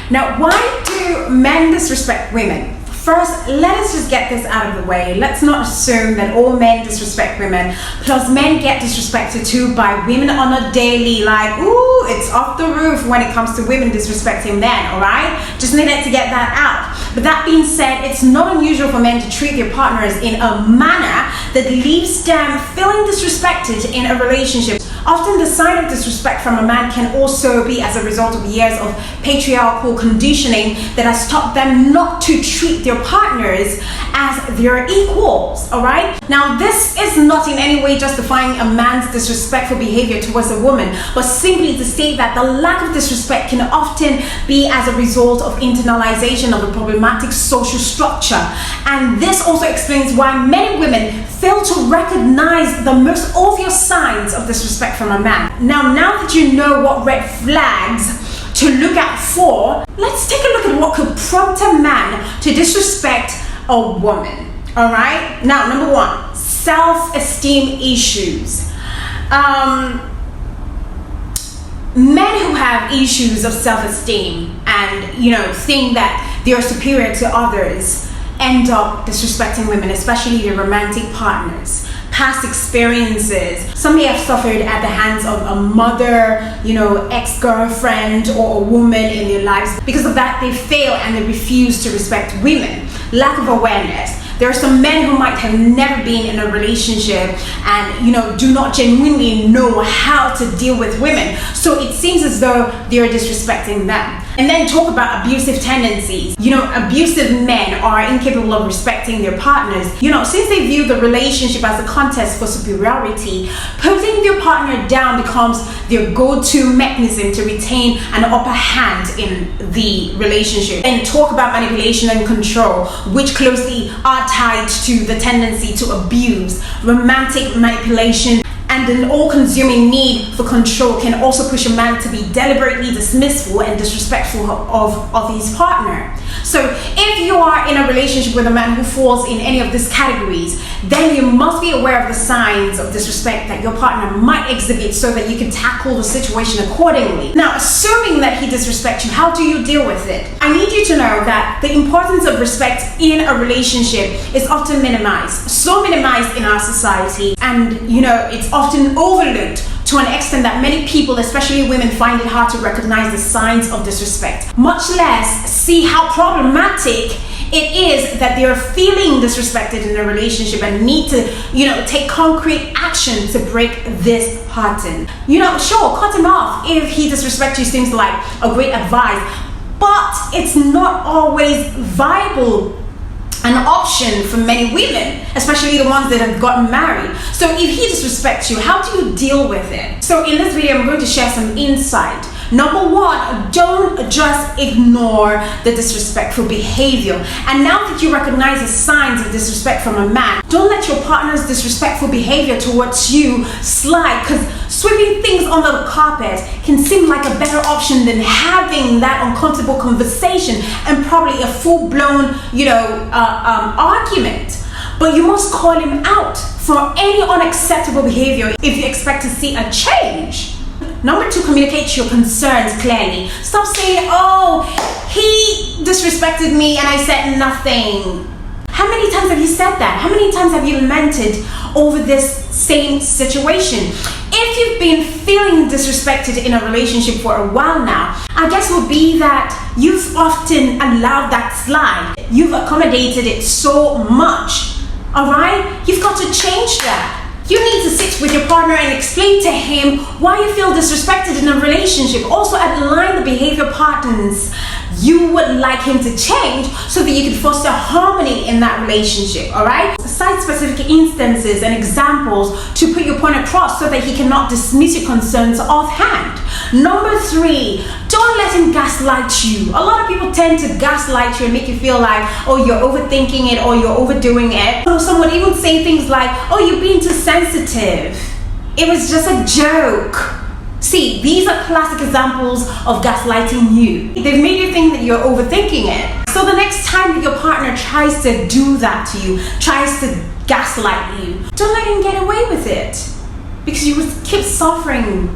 Now, why do men disrespect women? First, let us just get this out of the way. Let's not assume that all men disrespect women. Plus, men get disrespected too by women on a daily. Like, ooh, it's off the roof when it comes to women disrespecting men, alright? Just needed to get that out. But that being said, it's not unusual for men to treat their partners in a manner that leaves them feeling disrespected in a relationship. Often the sign of disrespect from a man can also be as a result of years of patriarchal conditioning that has taught them not to treat their partners as their equals, alright? Now, this is not in any way justifying a man's disrespectful behavior towards a woman, but simply to state that the lack of disrespect can often be as a result of internalization of a problematic social structure. And this also explains why many women fail to recognize the most obvious signs of disrespect from a man. Now that you know what red flags to look out for, let's take a look at what could prompt a man to disrespect a woman. All right. Now, number one, self-esteem issues. Men who have issues of self-esteem and, think that they are superior to others end up disrespecting women, especially their romantic partners. Past experiences. Some may have suffered at the hands of a mother, ex-girlfriend or a woman in their lives. Because of that, they fail and they refuse to respect women. Lack of awareness. There are some men who might have never been in a relationship and, do not genuinely know how to deal with women. So it seems as though they're disrespecting them. And then talk about abusive tendencies. Abusive men are incapable of respecting their partners. Since they view the relationship as a contest for superiority, putting their partner down becomes their go-to mechanism to retain an upper hand in the relationship. And talk about manipulation and control, which closely are tied to the tendency to abuse. Romantic manipulation and an all-consuming need for control can also push a man to be deliberately dismissful and disrespectful of his partner. So if you are in a relationship with a man who falls in any of these categories, then you must be aware of the signs of disrespect that your partner might exhibit so that you can tackle the situation accordingly. Now, assuming that he disrespects you, how do you deal with it? I need you to know that the importance of respect in a relationship is often minimized. So minimized in our society, and it's often overlooked to an extent that many people, especially women, find it hard to recognize the signs of disrespect, much less see how problematic it is that they are feeling disrespected in a relationship and need to, take concrete action to break this pattern. Sure, cut him off if he disrespects you seems like a great advice, but it's not always viable an option for many women, especially the ones that have gotten married. So if he disrespects you, how do you deal with it? So in this video, I'm going to share some insight. Number one, don't just ignore the disrespectful behavior. And now that you recognize the signs of disrespect from a man, don't let your partner's disrespectful behavior towards you slide, because sweeping things under the carpet can seem like a better option than having that uncomfortable conversation and probably a full-blown, argument. But you must call him out for any unacceptable behavior if you expect to see a change. Number two, communicate your concerns clearly. Stop saying, oh, he disrespected me and I said nothing. How many times have you said that? How many times have you lamented over this same situation? If you've been feeling disrespected in a relationship for a while now, I guess would be that you've often allowed that slide. You've accommodated it so much, all right? You've got to change that. You need to sit with your partner and explain to him why you feel disrespected in a relationship. Also outline the behavior patterns you would like him to change so that you can foster harmony in that relationship, all right? Cite specific instances and examples to put your point across so that he cannot dismiss your concerns offhand. Number three, don't let him gaslight you. A lot of people tend to gaslight you and make you feel like, oh, you're overthinking it or you're overdoing it. Or some would even say things like, oh, you're being too sensitive. It was just a joke. See, these are classic examples of gaslighting you. They've made you think that you're overthinking it. So the next time that your partner tries to do that to you, tries to gaslight you, don't let him get away with it, because you will keep suffering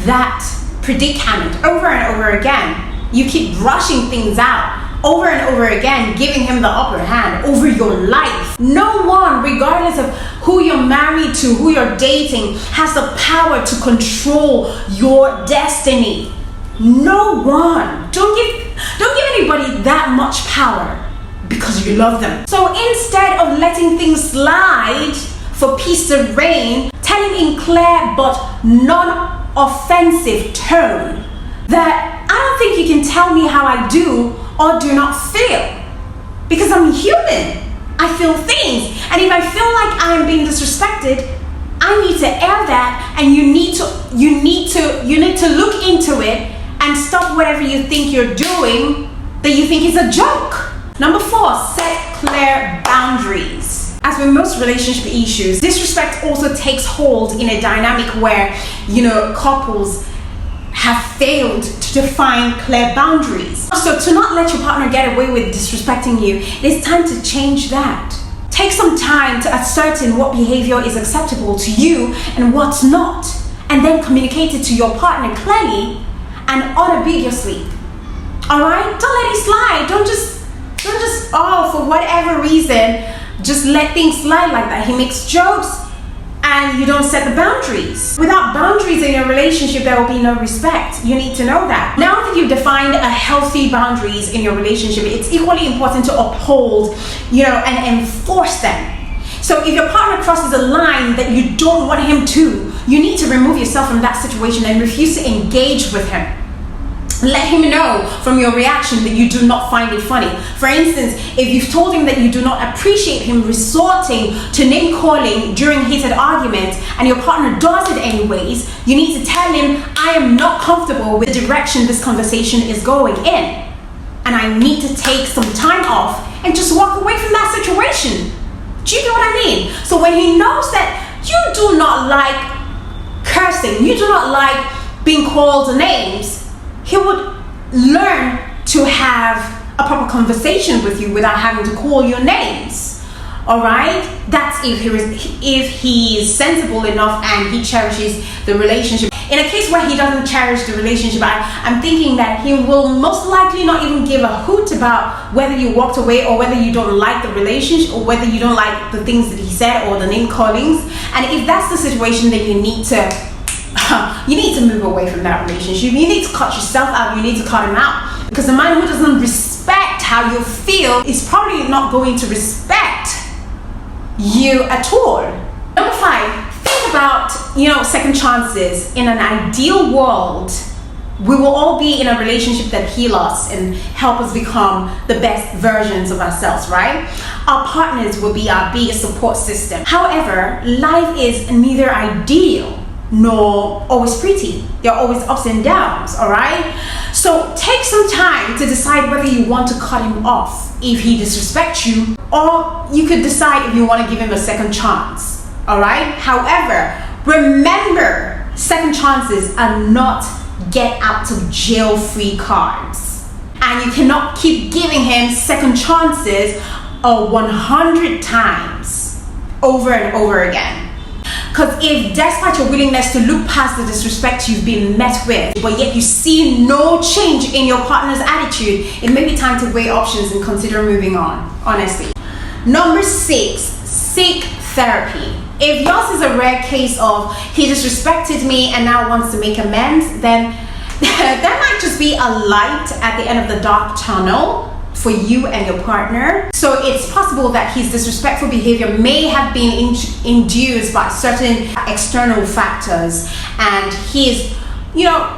that predicament over and over again. you keep rushing things out over and over again, giving him the upper hand over your life. No one, regardless of who you're married to, who you're dating, has the power to control your destiny. No one. Don't give anybody that much power because you love them. So instead of letting things slide for peace to reign, tell him in clear but non-offensive tone that I don't think you can tell me how I do or do not feel, because I'm human. I feel things, and if I feel like I am being disrespected, I need to air that, and you need to look into it and stop whatever you think you're doing that you think is a joke. Number 4, set clear boundaries. As with most relationship issues, disrespect also takes hold in a dynamic where, couples have failed to define clear boundaries. So to not let your partner get away with disrespecting you, it is time to change that. Take some time to ascertain what behavior is acceptable to you and what's not, and then communicate it to your partner clearly and unambiguously. Alright? Don't let it slide. Don't just for whatever reason, just let things slide like that. He makes jokes and you don't set the boundaries. Without boundaries in your relationship, there will be no respect. You need to know that. Now that you've defined a healthy boundaries in your relationship, it's equally important to uphold, and enforce them. So if your partner crosses a line that you don't want him to, you need to remove yourself from that situation and refuse to engage with him. Let him know from your reaction that you do not find it funny. For instance, if you've told him that you do not appreciate him resorting to name calling during heated arguments and your partner does it anyways, you need to tell him, I am not comfortable with the direction this conversation is going in, and I need to take some time off and just walk away from that situation. Do you get what I mean? So when he knows that you do not like cursing, you do not like being called names, he would learn to have a proper conversation with you without having to call your names. Alright? That's if he is sensible enough and he cherishes the relationship. In a case where he doesn't cherish the relationship, I'm thinking that he will most likely not even give a hoot about whether you walked away or whether you don't like the relationship or whether you don't like the things that he said or the name callings. And if that's the situation, then you need to move away from that relationship. You need to cut yourself out. You need to cut him out. Because the man who doesn't respect how you feel is probably not going to respect you at all. Number 5, think about, second chances. In an ideal world, we will all be in a relationship that heal us and help us become the best versions of ourselves, right? Our partners will be our biggest support system. However, life is neither ideal nor always pretty. There are always ups and downs, all right? So take some time to decide whether you want to cut him off if he disrespects you, or you could decide if you want to give him a second chance, all right? However, remember, second chances are not get out of jail free cards, and you cannot keep giving him second chances 100 times over and over again. Because if, despite your willingness to look past the disrespect you've been met with, but yet you see no change in your partner's attitude, it may be time to weigh options and consider moving on, honestly. Number 6, seek therapy. If yours is a rare case of he disrespected me and now wants to make amends, then that might just be a light at the end of the dark tunnel for you and your partner. So it's possible that his disrespectful behavior may have been induced by certain external factors, and he is,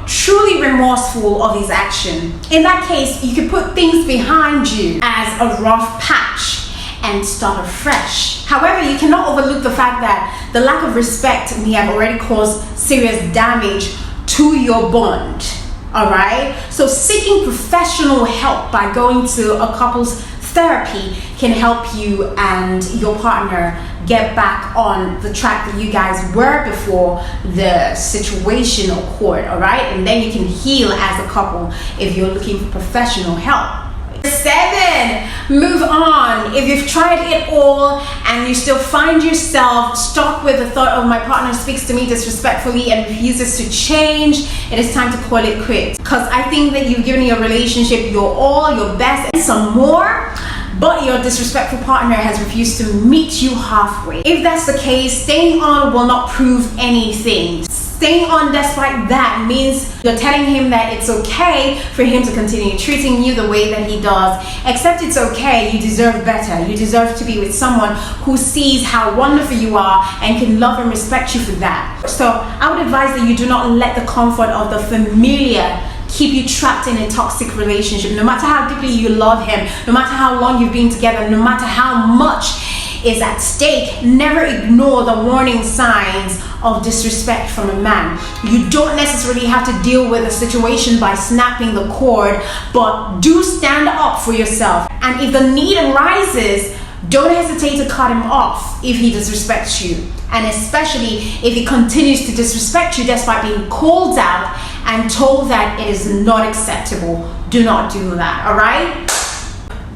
truly remorseful of his action. In that case, you could put things behind you as a rough patch and start afresh. However, you cannot overlook the fact that the lack of respect may have already caused serious damage to your bond. All right, so seeking professional help by going to a couple's therapy can help you and your partner get back on the track that you guys were before the situation occurred. All right, and then you can heal as a couple if you're looking for professional help. 7, move on. If you've tried it all and you still find yourself stuck with the thought of my partner speaks to me disrespectfully and refuses to change, it is time to call it quits. Because I think that you've given your relationship your all, your best, and some more, but your disrespectful partner has refused to meet you halfway. If that's the case, staying on will not prove anything. Staying on despite that means you're telling him that it's okay for him to continue treating you the way that he does, except it's okay, you deserve better. You deserve to be with someone who sees how wonderful you are and can love and respect you for that. So I would advise that you do not let the comfort of the familiar keep you trapped in a toxic relationship. No matter how deeply you love him, no matter how long you've been together, no matter how much is at stake, never ignore the warning signs of disrespect from a man. You don't necessarily have to deal with a situation by snapping the cord, but do stand up for yourself. And if the need arises, don't hesitate to cut him off if he disrespects you. And especially if he continues to disrespect you despite being called out and told that it is not acceptable. Do not do that, all right?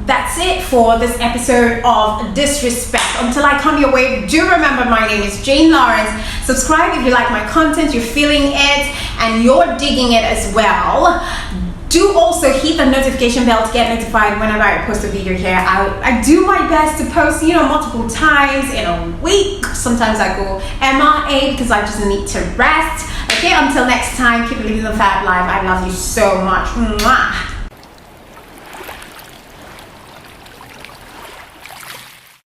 That's it for this episode of Disrespect. Until I come your way, do remember my name is Jane Lawrence. Subscribe if you like my content, you're feeling it, and you're digging it as well. Do also hit the notification bell to get notified whenever I post a video here. I do my best to post, multiple times in a week. Sometimes I go MIA because I just need to rest. Okay, until next time, keep living the fab life. I love you so much. Mwah.